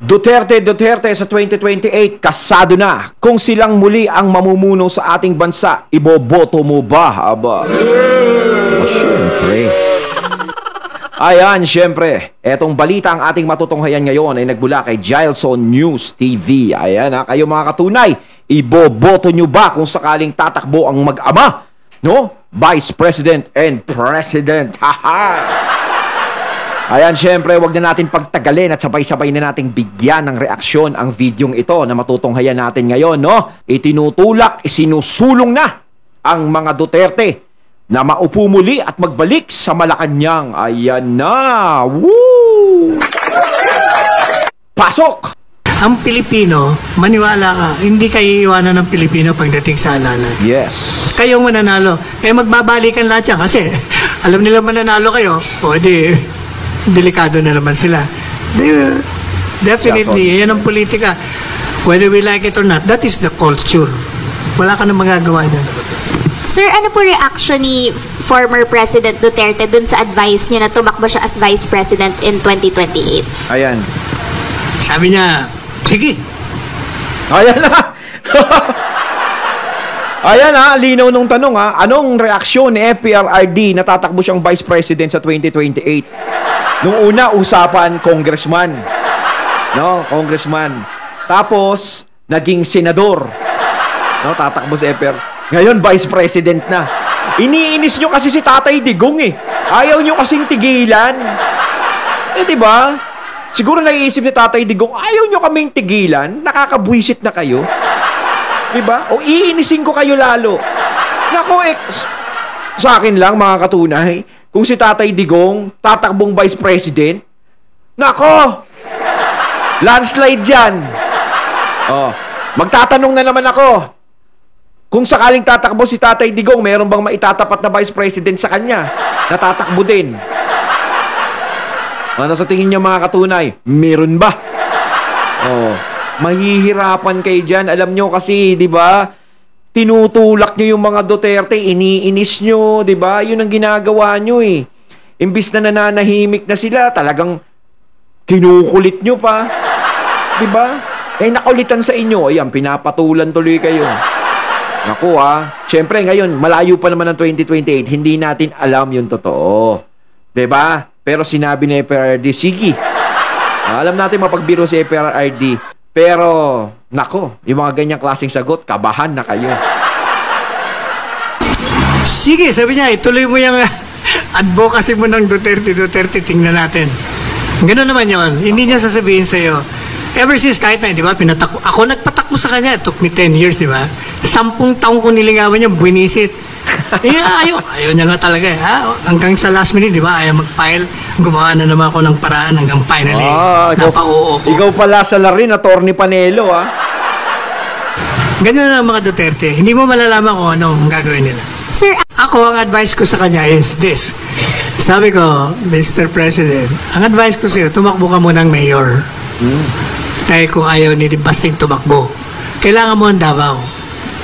Duterte sa 2028, kasado na. Kung silang muli ang mamumuno sa ating bansa, iboboto mo ba? Aba. Siyempre. Ayan, siyempre. Etong balita ang ating matutunghayan ngayon ay nagbula kay Gilson News TV. Ayan ha, kayo mga katunay, iboboto nyo ba kung sakaling tatakbo ang mag-ama? No? Vice President and President. Haha! Ayan, syempre, wag na natin pagtagalin at sabay-sabay na nating bigyan ng reaksyon ang videong ito na matutunghayan natin ngayon, no? Itinutulak, isinusulong na ang mga Duterte na maupo muli at magbalik sa Malacanang. Ayan na! Woo! Pasok! Ang Pilipino, maniwala ka, hindi kayo iiwanan ng Pilipino pagdating sa halalan. Yes. Kayong mananalo. Kaya magbabalikan lahat yan kasi alam nila mananalo kayo, o di delikado na naman sila. Definitely, yan ang politika. Whether we like it or not, that is the culture. Wala ka na magagawa dyan. Sir, ano po reaction ni former President Duterte dun sa advice niya na tumakbo siya as Vice President in 2028? Ayan. Sabi niya, sige. Ayan na! Ayan ha, linaw nung tanong ha. Anong reaksyon ni FPRRD na tatakbo siyang Vice President sa 2028? Nung una, usapan, congressman. No, congressman. Tapos, naging senador. No, tatakbo si FPR. Ngayon, Vice President na. Iniinis nyo kasi si Tatay Digong eh. Ayaw nyo kasing tigilan. Eh, diba? Siguro naiisip ni Tatay Digong, ayaw nyo kaming tigilan? Nakakabwisit na kayo. Diba? O iinisin ko kayo lalo. Nako, sa akin lang, mga katunay, kung si Tatay Digong tatakbong Vice President, nako, landslide dyan. Oh, magtatanong na naman ako, kung sakaling tatakbo si Tatay Digong, meron bang maitatapat na Vice President sa kanya na tatakbo din? Ano sa tingin niyo mga katunay? Meron ba? Oh, mahihirapan kayo dyan. Alam nyo kasi, di ba, tinutulak nyo yung mga Duterte, iniinis nyo, di ba? Yun ang ginagawa nyo eh. Imbis na nananahimik na sila, talagang kinukulit nyo pa. Di ba? Eh, nakulitan sa inyo. Ayan, pinapatulan tuloy kayo. Naku syempre ngayon, malayo pa naman ang 2028, hindi natin alam yung totoo. Di ba? Pero sinabi ni FPRRD, sige. Alam natin mapagbiro si FPRRD. Pero, nako, yung mga ganyang klaseng sagot, kabahan na kayo. Sige, sabi niya, ituloy mo yung advocacy mo ng Duterte, tingnan natin. Ganun naman yun. Hindi niya sasabihin sa'yo. Ever since, kahit na, di ba, ako nagpatakbo sa kanya, it took me 10 years, di ba? 10 taong ko nilingawan niya, buwinisit. Ayaw niya nga talaga eh. Hanggang sa last minute, di ba, ayaw mag-file. Gumawa na naman ako ng paraan hanggang finally. Napa-oo ko. Ikaw pala sa larin, Atty. Panelo, Ganyan na mga Duterte. Hindi mo malalaman kung anong gagawin nila. Sir, ako, ang advice ko sa kanya is this. Sabi ko, Mr. President, ang advice ko sa'yo, tumakbo ka muna ng mayor. Dahil kung ayaw ni Basting tumakbo, kailangan mo ang Davao.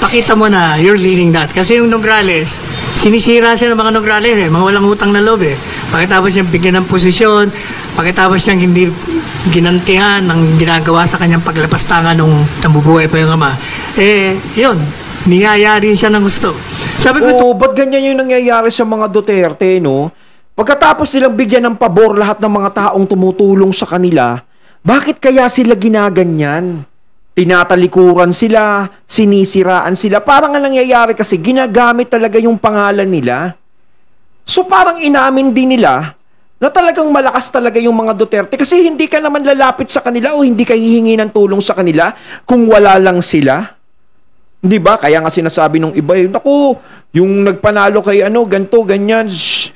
Pakita mo na you're leading that. Kasi yung Nograles, sinisira siya ng mga Nograles eh, mga walang utang na loob eh. Pakitapos niyang bigyan ng posisyon, pakitapos niyang hindi ginantihan ng ginagawa sa kanyang paglapastangan nung nabubuhay pa yung ama. Eh, yun, niyayari siya ng gusto. Sabi ko, ba't ganyan yung nangyayari sa mga Duterte, no? Pagkatapos nilang bigyan ng pabor lahat ng mga taong tumutulong sa kanila, bakit kaya sila ginaganyan? Tinatalikuran sila, sinisiraan sila. Parang ang nangyayari kasi ginagamit talaga yung pangalan nila. So parang inamin din nila na talagang malakas talaga yung mga Duterte kasi hindi ka naman lalapit sa kanila o hindi ka hihingi ng tulong sa kanila kung wala lang sila. Di ba? Kaya nga sinasabi nung iba, naku, yung nagpanalo kay ganto, ganyan,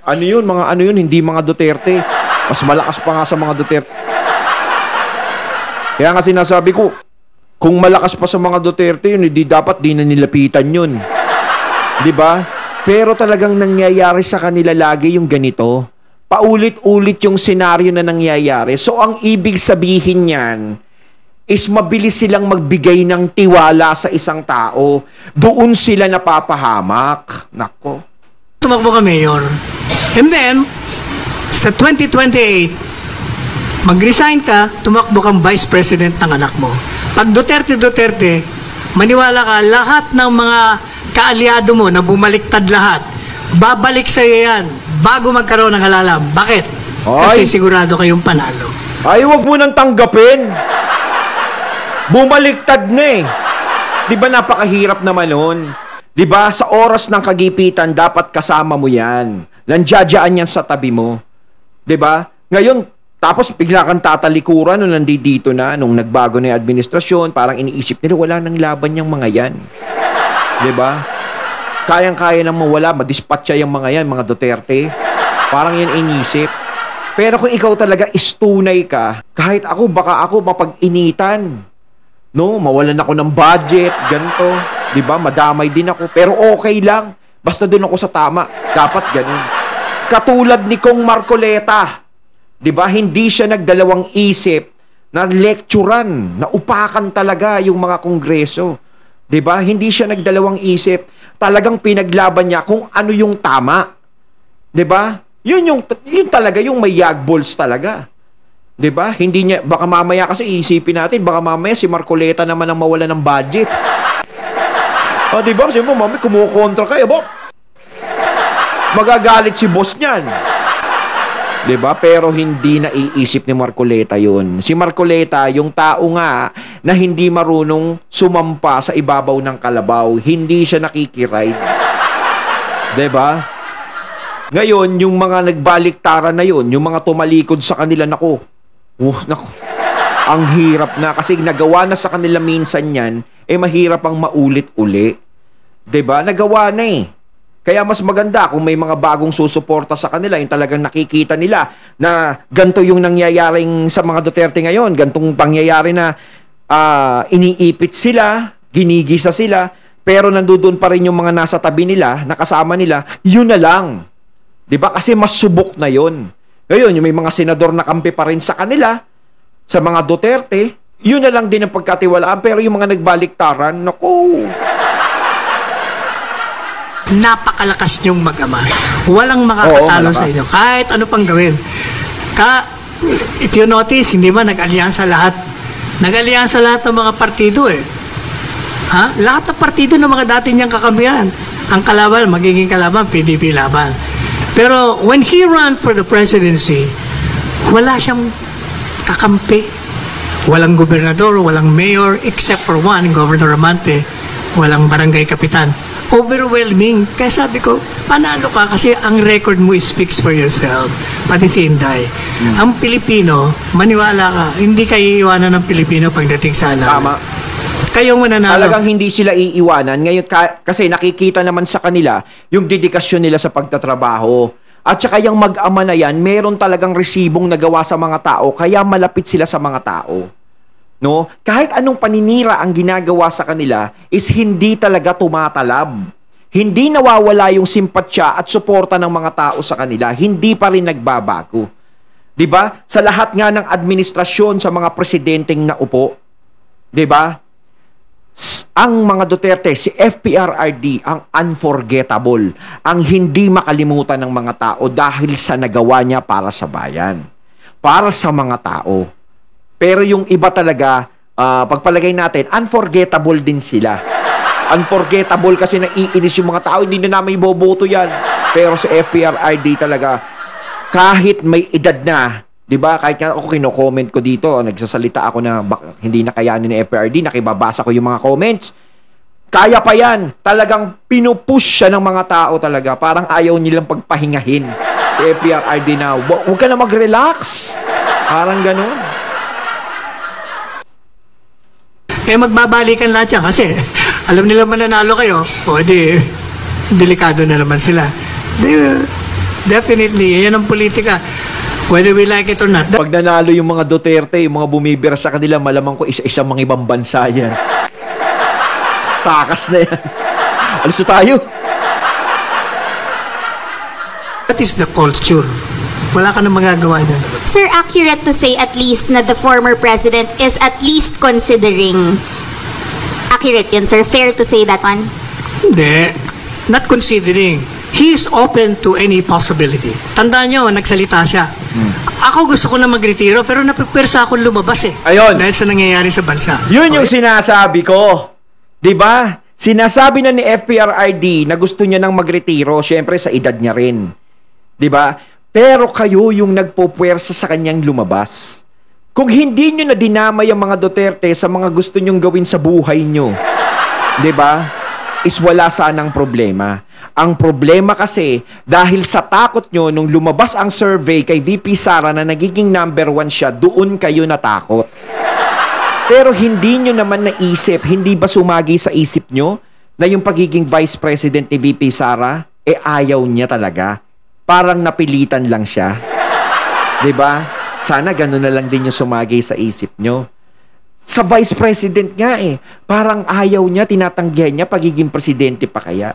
ano yun, hindi mga Duterte. Mas malakas pa nga sa mga Duterte. Kaya nga sinasabi ko, kung malakas pa sa mga Duterte yun, hindi dapat di na nilapitan yun. Di ba? Pero talagang nangyayari sa kanila lagi yung ganito. Paulit-ulit yung senaryo na nangyayari. So, ang ibig sabihin niyan is mabilis silang magbigay ng tiwala sa isang tao. Doon sila napapahamak. Nako. Tumakbo ka, Mayor. And then, sa 2028, Mag-resign ka, tumakbo kang vice president ng anak mo. Pag Duterte, maniwala ka, lahat ng mga kaalyado mo na bumaliktad lahat, babalik sa iyo yan bago magkaroon ng halalam. Bakit? Kasi sigurado kayong panalo. Ay, huwag mo nang tanggapin. Bumaliktad na eh. Di ba napakahirap naman nun? Di ba sa oras ng kagipitan, dapat kasama mo yan. Nandiyadyaan yan sa tabi mo. Di ba? Ngayon, tapos bigla kang tatalikuran nung nandito na, nung nagbago na yung administrasyon, parang iniisip nila, wala nang laban yung mga yan. Di ba? Kayang-kaya nang mawala, madispatcha yung mga yan, mga Duterte. Parang yan inisip. Pero kung ikaw talaga istunay ka, kahit ako, baka ako mapag-initan. No, mawalan ako ng budget, ganito. 'Di ba? Madamay din ako, pero okay lang. Basta doon ako sa tama. Dapat ganun. Katulad ni Kong Marcoleta. 'Di ba? Hindi siya nagdalawang isip na lecturean, na upakan talaga yung mga kongreso. 'Di ba? Hindi siya nagdalawang isip. Talagang pinaglaban niya kung ano yung tama. 'Di ba? Yun talaga yung may yagballs talaga. 'Di ba? Hindi niya, baka mamaya kasi iisipin natin, baka mamaya si Marcoleta naman ang mawala ng budget. O, 'di ba? Siyempre, mamaya kumukontra kayo, bo. Magagalit si boss niyan. 'Di ba? Pero hindi na iisip ni Marcoleta 'yun. Si Marcoleta, yung tao nga na hindi marunong sumampa sa ibabaw ng kalabaw, hindi siya nakikiride. 'Di ba? Ngayon, yung mga nagbaliktaran na 'yun, yung mga tumalikod sa kanila, nako. Naku, ang hirap na kasi nagawa na sa kanila minsan yan, mahirap ang maulit-uli. 'Di ba? Nagawa na eh. Kaya mas maganda kung may mga bagong susuporta sa kanila, yung talagang nakikita nila na ganito yung nangyayaring sa mga Duterte ngayon, gantong pangyayari na iniipit sila, ginigisa sila, pero nandoon pa rin yung mga nasa tabi nila, nakasama nila, yun na lang. 'Di ba? Kasi mas subok na yun. Ngayon, yung may mga senador na kampi pa rin sa kanila, sa mga Duterte, yun na lang din ang pagkatiwalaan. Pero yung mga nagbaliktaran, naku. Napakalakas niyong mag-ama. Walang makakatalo sa inyo. Kahit ano pang gawin. If you notice, hindi ba nag-alyansa lahat? Nag-alyansa lahat ng mga partido eh. Ha? Lahat ng partido ng mga dati niyang kakampihan. Ang kalaban, magiging kalaban, PDP laban. Pero when he ran for the presidency, wala siyang kakampi. Walang gobernador, walang mayor, except for one, Governor Amante. Walang barangay kapitan. Overwhelming. Kaya sabi ko, panalo ka kasi ang record mo speaks for yourself. Pati si Inday. Ang Pilipino, maniwala ka, hindi kayo iiwanan ng Pilipino pagdating sa alam. Tama. Kayong mananalo. Talagang hindi sila iiwanan. Ngayon, kasi nakikita naman sa kanila yung dedikasyon nila sa pagtatrabaho. At saka yung mag-ama na yan, meron talagang resibong nagawa sa mga tao, kaya malapit sila sa mga tao. No? Kahit anong paninira ang ginagawa sa kanila, is hindi talaga tumatalab. Hindi nawawala yung simpatsya at suporta ng mga tao sa kanila. Hindi pa rin nagbabago. 'Di ba? Sa lahat nga ng administrasyon sa mga presidenteng naupo, 'di ba? Ang mga Duterte, si FPRRD, ang unforgettable, ang hindi makalimutan ng mga tao dahil sa nagawa niya para sa bayan, para sa mga tao. Pero yung iba talaga, pagpalagay natin, unforgettable din sila. Unforgettable kasi naiinis yung mga tao, hindi na namin iboboto yan. Pero sa FPRRD talaga, kahit may edad na, 'di ba? Kahit nga ako kino-comment ko dito, nagsasalita ako na hindi na kayanin ng FPRD, nakibabasa ko yung mga comments. Kaya pa yan. Talagang pinupush siya ng mga tao talaga. Parang ayaw nilang pagpahingahin si FPRD na, huwag ka na mag-relax. Parang ganun. Kaya magbabalikan lahat yan kasi alam nila mananalo kayo, o di delikado na naman sila. Definitely, yan ang politika. Whether we like it or not. Pag nanalo yung mga Duterte, yung mga bumibira sa kanila, malamang ko isa-isang mga ibang bansa yan. Takas na yan. Alis tayo. That is the culture. Wala ka na magagawa niyan. Sir, accurate to say at least na the former president is at least considering. Accurate yun, sir. Fair to say that one? Hindi. Not considering. He is open to any possibility. Tandaan nyo, nagsalita siya. Ako gusto ko na magretiro, pero napipwersa akong lumabas eh. Ayun. Dahil sa nangyayari sa bansa. Yun yung sinasabi ko. 'Di ba? Sinasabi na ni FPRRD na gusto niya nang magretiro, syempre sa edad niya rin. 'Di ba? Pero kayo yung nagpopwersa sa kanyang lumabas. Kung hindi niyo na dinamay ang mga Duterte sa mga gusto niyong gawin sa buhay niyo, 'di ba? Is wala sanang problema. Ang problema kasi, dahil sa takot nyo, nung lumabas ang survey kay VP Sara na nagiging number 1 siya, doon kayo natakot. Pero hindi nyo naman naisip, hindi ba sumagi sa isip nyo na yung pagiging Vice President ni VP Sara, ayaw niya talaga. Parang napilitan lang siya. 'Di ba? Sana ganun na lang din yung sumagi sa isip nyo. Sa Vice President nga parang ayaw niya, tinatanggihan niya pagiging presidente pa kaya.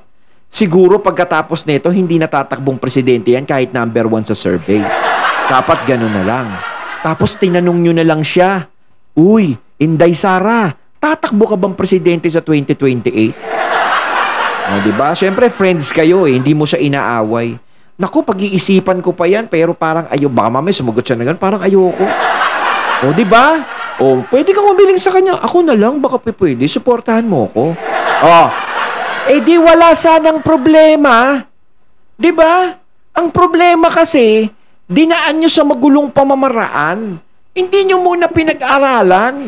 Siguro pagkatapos nito, hindi natatakbong presidente yan kahit number 1 sa survey. Dapat ganun na lang. Tapos tinanong nyo na lang siya, uy, Inday Sara, tatakbo ka bang presidente sa 2028? Diba? Siyempre, friends kayo hindi mo siya inaaway. Naku, pag-iisipan ko pa yan, pero parang baka mamaya sumagot siya na ganun, parang ayoko. Diba? Pwede kang umiling sa kanya. Ako na lang, baka pwede, suportahan mo ko. Di wala sanang problema. 'Di ba? Ang problema kasi, dinaan nyo sa magulong pamamaraan. Hindi nyo muna pinag-aralan.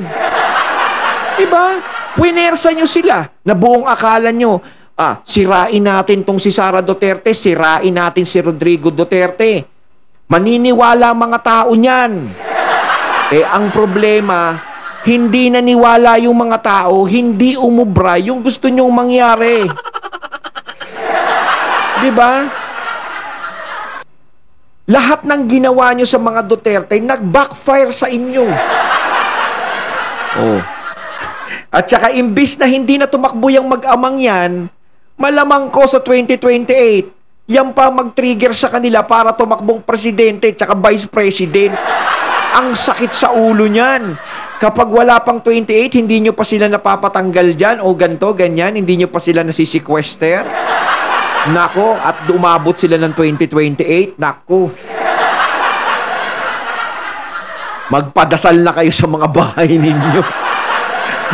'Di ba? Puinersa nyo sila na buong akala nyo, sirain natin tong si Sara Duterte, sirain natin si Rodrigo Duterte. Maniniwala mga tao niyan. Ang problema, hindi naniwala yung mga tao, hindi umubra yung gusto nyong mangyari. Diba? Lahat ng ginawa nyo sa mga Duterte, nag-backfire sa inyo. At saka imbis na hindi na tumakbo yung mag-amang yan, malamang ko sa 2028, yan pa mag-trigger sa kanila para tumakbong presidente at saka vice president. Ang sakit sa ulo niyan. Kapag wala pang 28, hindi nyo pa sila napapatanggal dyan o ganto, ganyan, hindi nyo pa sila nasisequester. Nako, at umabot sila ng 2028, nako. Magpadasal na kayo sa mga bahay ninyo.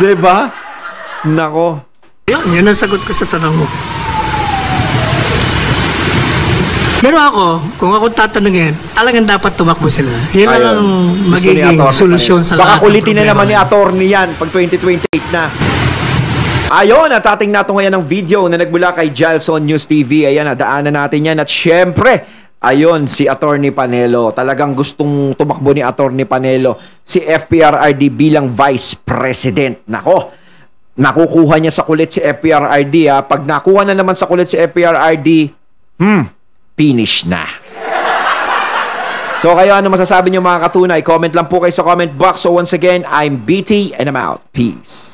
Diba? Nako. Yan ang sagot ko sa tanong mo. Pero ako, kung ako tatanungin, talagang dapat tumakbo sila. Yan lang ang magiging solusyon sa lahat. Baka kulitin na naman ni attorney yan pag 2028 na. Ayun, at ating nato ngayon ng video na nagmula kay Gelson News TV. Ayan, nadaanan natin yan. At syempre, ayun, si Attorney Panelo. Talagang gustong tumakbo ni Attorney Panelo si FPRRD bilang Vice President. Nako, nakukuha niya sa kulit si FPRRD. Pag nakuha na naman sa kulit si FPRRD, finish na. So kayo, ano masasabi niyo mga katunay? Comment lang po kayo sa comment box. So once again, I'm BT and I'm out. Peace.